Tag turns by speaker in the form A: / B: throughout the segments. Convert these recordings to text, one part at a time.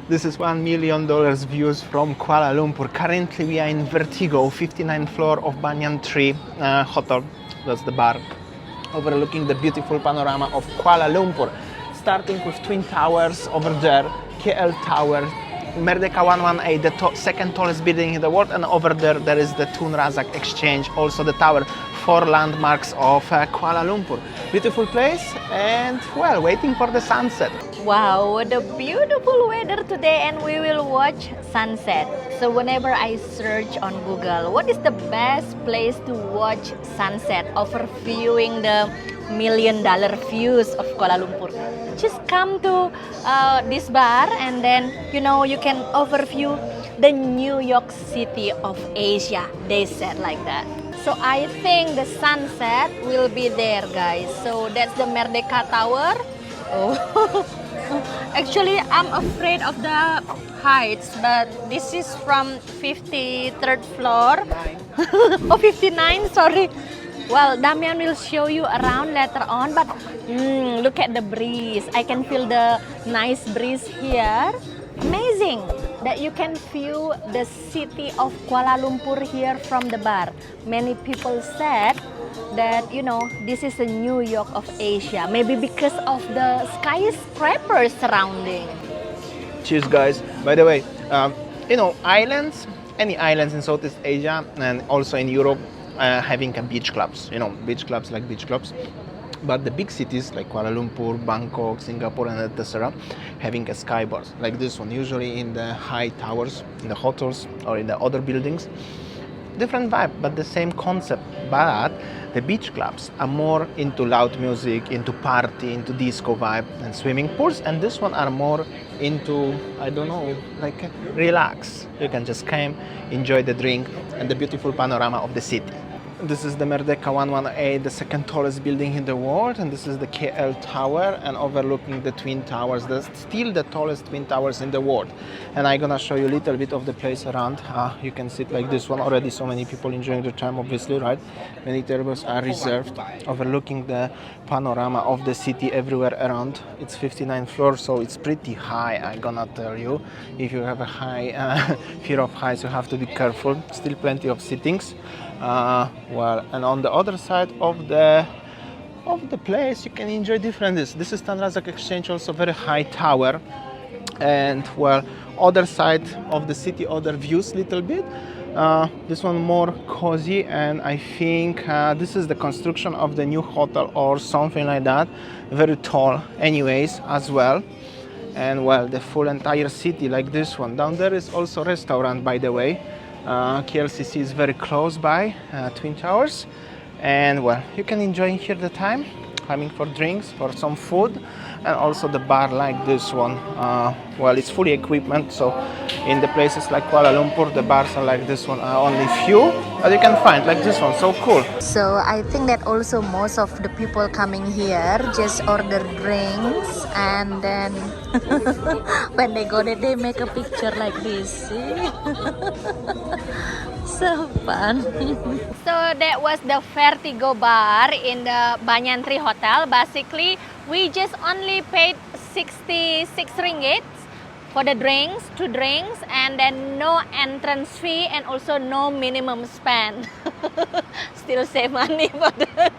A: This is $1 million views from Kuala Lumpur. Currently we are in Vertigo, 59th floor of Banyan Tree Hotel. That's the bar, overlooking the beautiful panorama of Kuala Lumpur. Starting with Twin Towers over there, KL Tower, Merdeka 118, the second tallest building in the world, and over there is the Tun Razak Exchange, also the tower. 4 landmarks of Kuala Lumpur. Beautiful place, and well, waiting for the sunset.
B: Wow, what a beautiful weather today, and we will watch sunset. So whenever I search on Google, what is the best place to watch sunset, overviewing the $1 million views of Kuala Lumpur? Just come to this bar, and then you can overview the New York City of Asia. They said like that. So I think the sunset will be there, guys. So that's the Merdeka Tower. Oh. Actually, I'm afraid of the heights, but this is from 53rd floor. Oh, 59, sorry. Well, Damian will show you around later on, but look at the breeze. I can feel the nice breeze here. Amazing that you can view the city of Kuala Lumpur here from the bar. Many people said that this is the New York of Asia, maybe because of the skyscrapers surrounding.
A: Cheers, guys. By the way, islands, any islands in Southeast Asia and also in Europe having a beach clubs, beach clubs like beach clubs. But the big cities like Kuala Lumpur, Bangkok, Singapore, and etc. having a sky bars like this one, usually in the high towers, in the hotels or in the other buildings. Different vibe, but the same concept. But the beach clubs are more into loud music, into party, into disco vibe and swimming pools. And this one are more into, I don't know, like relax. You can just come, enjoy the drink and the beautiful panorama of the city. This is the Merdeka 118, the second tallest building in the world, and this is the KL Tower, and overlooking the Twin Towers. That's still the tallest Twin Towers in the world. And I'm gonna show you a little bit of the place around. You can sit like this one already. So many people enjoying the time, obviously, right? Many tables are reserved, overlooking the panorama of the city everywhere around. It's 59th floor, so it's pretty high. I'm gonna tell you, if you have a high fear of heights, you have to be careful. Still plenty of sittings. Well, and on the other side of the place you can enjoy different this is Tun Razak Exchange, also very high tower, and well, other side of the city, other views little bit. This one more cozy, and I think this is the construction of the new hotel or something like that, very tall anyways as well. And well, the full entire city like this one. Down there is also a restaurant, by the way. KLCC is very close by Twin Towers, and well, you can enjoy here the time, coming for drinks, for some food, and also the bar like this one. Well, it's fully equipment, so in the places like Kuala Lumpur, the bars are like this one are only few, but you can find like this one, so cool.
B: So I think that also most of the people coming here just order drinks, and then when they go there, they make a picture like this. See? So fun. So that was the Vertigo bar in the Banyan Tree Hotel. Basically, we just only paid 66 ringgit for the drinks, 2 drinks, and then no entrance fee and also no minimum spend. Still save money for that.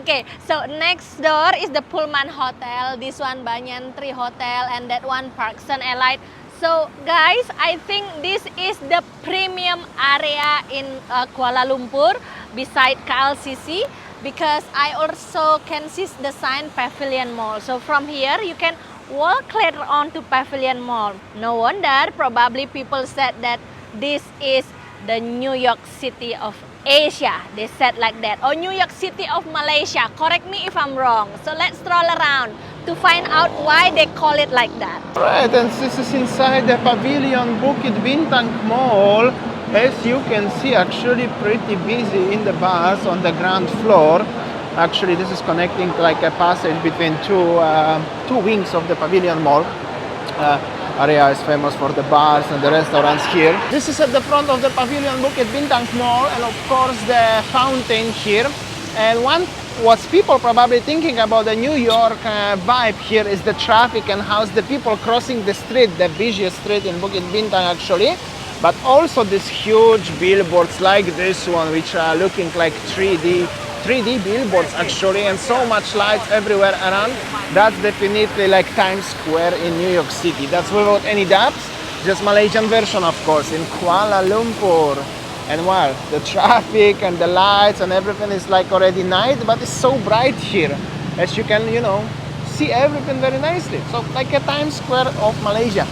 B: Okay, so next door is the Pullman Hotel. This one Banyan Tree Hotel, and that one Parkson Elite. So guys, I think this is the premium area in Kuala Lumpur beside KLCC, because I also can see the sign Pavilion Mall. So from here you can walk later on to Pavilion Mall. No wonder probably people said that this is the New York City of Asia. They said like that. Or New York City of Malaysia. Correct me if I'm wrong. So let's stroll around to find out why they call it like that.
A: Right, and this is inside the Pavilion Bukit Bintang Mall. As you can see, actually pretty busy in the bars on the ground floor. Actually, this is connecting like a passage between two wings of the Pavilion Mall. Area is famous for the bars and the restaurants here. This is at the front of the Pavilion Bukit Bintang Mall, and of course the fountain here. And one what people probably thinking about the New York vibe here is the traffic and how's the people crossing the street, the busiest street in Bukit Bintang actually. But also these huge billboards like this one, which are looking like 3D billboards actually, and so much lights everywhere around. That's definitely like Times Square in New York City. That's without any doubts, just Malaysian version of course, in Kuala Lumpur. And well, the traffic and the lights and everything is like already night, but it's so bright here, as you can, see everything very nicely. So like a Times Square of Malaysia.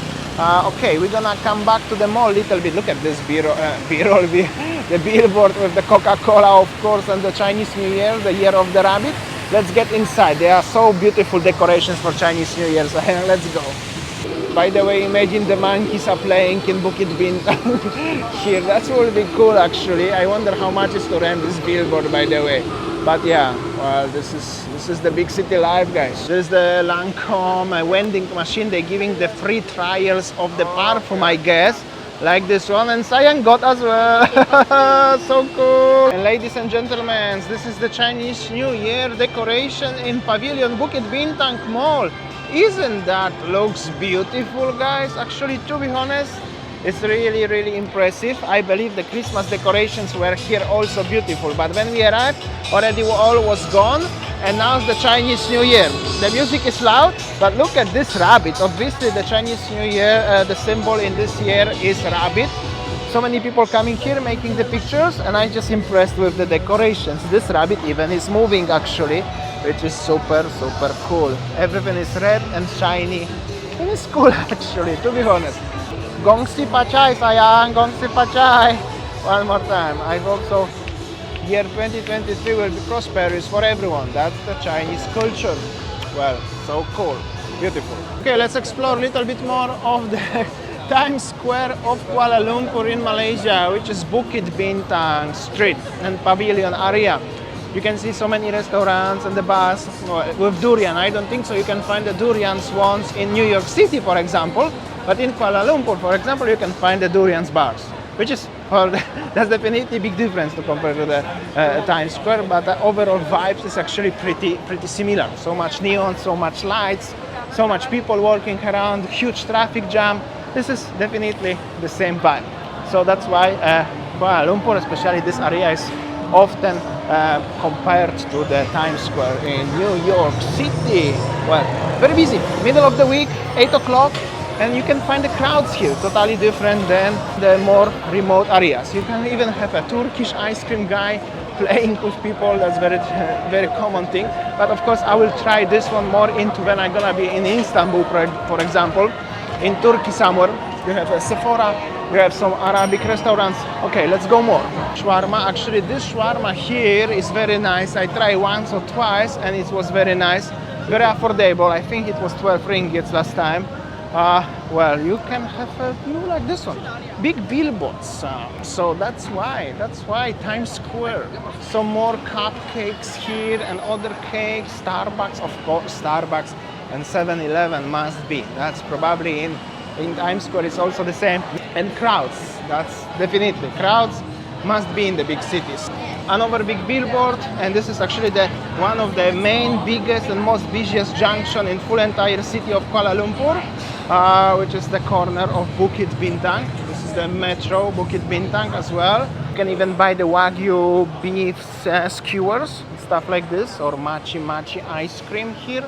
A: Okay, we're gonna come back to the mall a little bit. Look at this the billboard with the Coca-Cola, of course, and the Chinese New Year, the Year of the Rabbit. Let's get inside. There are so beautiful decorations for Chinese New Year. So let's go. By the way, imagine the monkeys are playing in Bukit Bintang here. That will be cool actually. I wonder how much is to rent this billboard, by the way. But yeah, well, this is the big city life, guys. There's the Lancome vending machine. They're giving the free trials of the parfum, I guess. Like this one, and Sayang got as well. So cool. And ladies and gentlemen, this is the Chinese New Year decoration in Pavilion Bukit Bintang Mall. Isn't that looks beautiful, guys? Actually, to be honest, it's really impressive. I believe the Christmas decorations were here also beautiful, but when we arrived, already all was gone, and now it's the Chinese New Year. The music is loud, but look at this rabbit. Obviously, the Chinese New Year, the symbol in this year is rabbit. So many people coming here making the pictures, and I'm just impressed with the decorations. This rabbit even is moving actually, which is super cool. Everything is red and shiny. And it's cool actually, to be honest. Gongsi Pachai sayang, Gongsi Pachai. One more time. I hope so. Year 2023 will be prosperous for everyone. That's the Chinese culture. Well, so cool, beautiful. Okay, let's explore a little bit more of the Times Square of Kuala Lumpur in Malaysia, which is Bukit Bintang Street and Pavilion area. You can see so many restaurants and the bars with durian. I don't think so you can find the durians ones in New York City, for example. But in Kuala Lumpur, for example, you can find the durians bars, which is, well, that's definitely a big difference to compare to the Times Square. But the overall vibes is actually pretty similar. So much neon, so much lights, so much people walking around, huge traffic jam. This is definitely the same vibe. So that's why Kuala Lumpur, especially this area, is often compared to the Times Square in New York City. Well, very busy. Middle of the week, 8 o'clock, and you can find the crowds here, totally different than the more remote areas. You can even have a Turkish ice cream guy playing with people. That's very common thing. But of course, I will try this one more into when I'm gonna be in Istanbul, for example, in Turkey somewhere. You have a Sephora, you have some Arabic restaurants. Okay, let's go more. Shawarma, actually this shawarma here is very nice. I tried once or twice and it was very nice. Very affordable. I think it was 12 ringgits last time. Well, you can have a view like this one. Big billboards. So that's why Times Square. Some more cupcakes here and other cakes. Starbucks, of course, Starbucks and 7-Eleven must be. That's probably in Times Square it's also the same. And crowds, that's definitely, crowds must be in the big cities. Another big billboard, and this is actually one of the main, biggest and most busiest junction in full entire city of Kuala Lumpur, which is the corner of Bukit Bintang. This is the metro Bukit Bintang as well. You can even buy the Wagyu beef skewers, stuff like this, or machi ice cream here.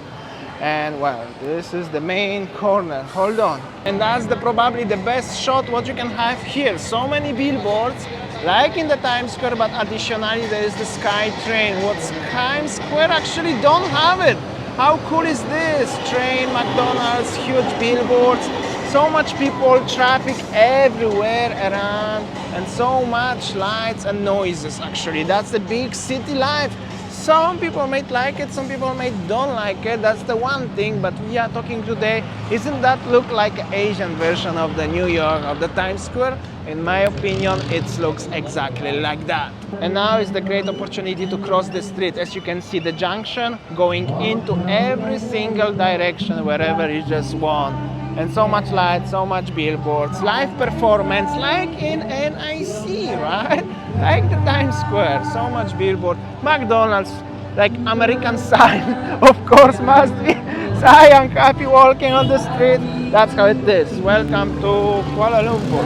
A: And well, this is the main corner. Hold on. And that's probably the best shot what you can have here. So many billboards, like in the Times Square, but additionally there is the Sky Train. What Times Square actually don't have it. How cool is this? Train, McDonald's, huge billboards, so much people, traffic everywhere around, and so much lights and noises actually. That's the big city life. Some people might like it, some people might don't like it. That's the one thing, but we are talking today, isn't that look like an Asian version of the New York, of the Times Square? In my opinion, it looks exactly like that. And now is the great opportunity to cross the street. As you can see, the junction going into every single direction wherever you just want. And so much light, so much billboards, live performance like in NIC, right? Like the Times Square, so much billboard. McDonald's, like American sign. Of course, must be sayang happy walking on the street. That's how it is. Welcome to Kuala Lumpur.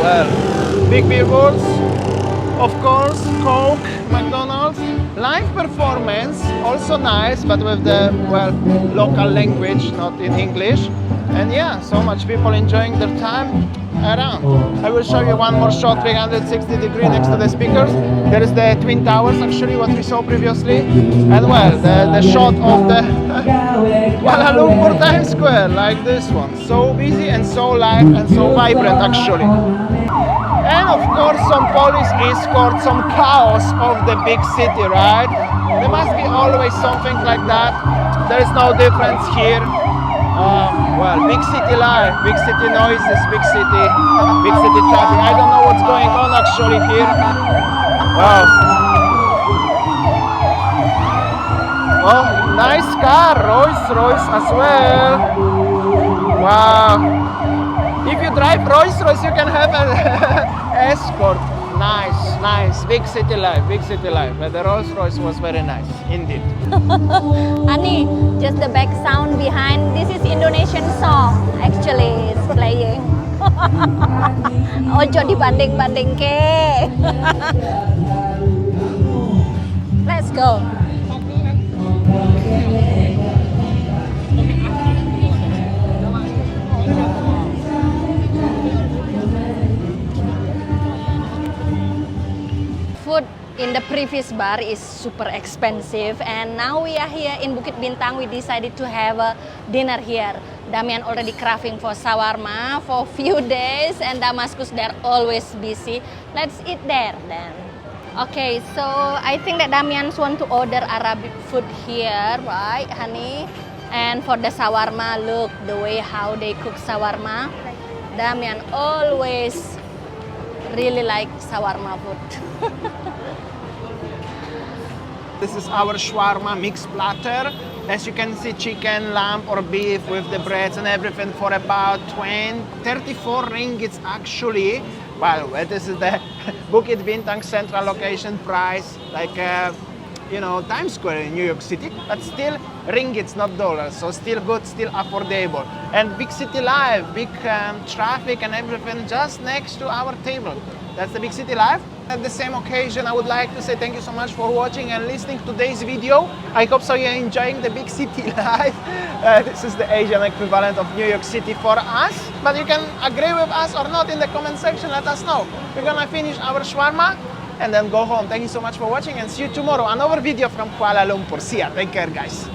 A: Well, big billboards, of course, Coke, McDonald's, live performance, also nice, but with the, well, local language, not in English. And yeah, so much people enjoying their time around. I will show you one more shot, 360 degree next to the speakers. There is the Twin Towers, actually, what we saw previously. And well, the shot of the Kuala Lumpur Times Square, like this one. So busy and so live and so vibrant, actually. And of course, some police escort, some chaos of the big city, right? There must be always something like that. There is no difference here. Well, big city life, big city noises, big city traffic. I don't know what's going on actually here. Wow. Oh, nice car, Rolls-Royce as well. Wow. If you drive Rolls-Royce, you can have an escort. Nice. Big city life. But the Rolls-Royce was very nice, indeed.
B: Ani, just the back sound behind. This is Indonesian song. Actually, it's playing. Ojo dibanding-banding ke. Let's go. Food in the previous bar is super expensive, and now we are here in Bukit Bintang. We decided to have a dinner here. Damian already craving for shawarma for few days, and Damascus, they're always busy. Let's eat there then. Okay, so I think that Damian's want to order Arabic food here, right, honey? And for the shawarma, look the way how they cook shawarma. Damian always really like shawarma food.
A: This is our shawarma mixed platter. As you can see, chicken, lamb or beef with the breads and everything for about 34 ringgits actually. Well, this is the Bukit Bintang central location price, like you know, Times Square in New York City, but still ringgits, not dollars, so still good, still affordable. And big city life, big traffic and everything just next to our table. That's the big city life. At the same occasion, I would like to say thank you so much for watching and listening to today's video. I hope so you're enjoying the big city life. This is the Asian equivalent of New York City for us, but you can agree with us or not in the comment section, let us know. We're gonna finish our shawarma and then go home. Thank you so much for watching and see you tomorrow. Another video from Kuala Lumpur. See ya. Take care, guys.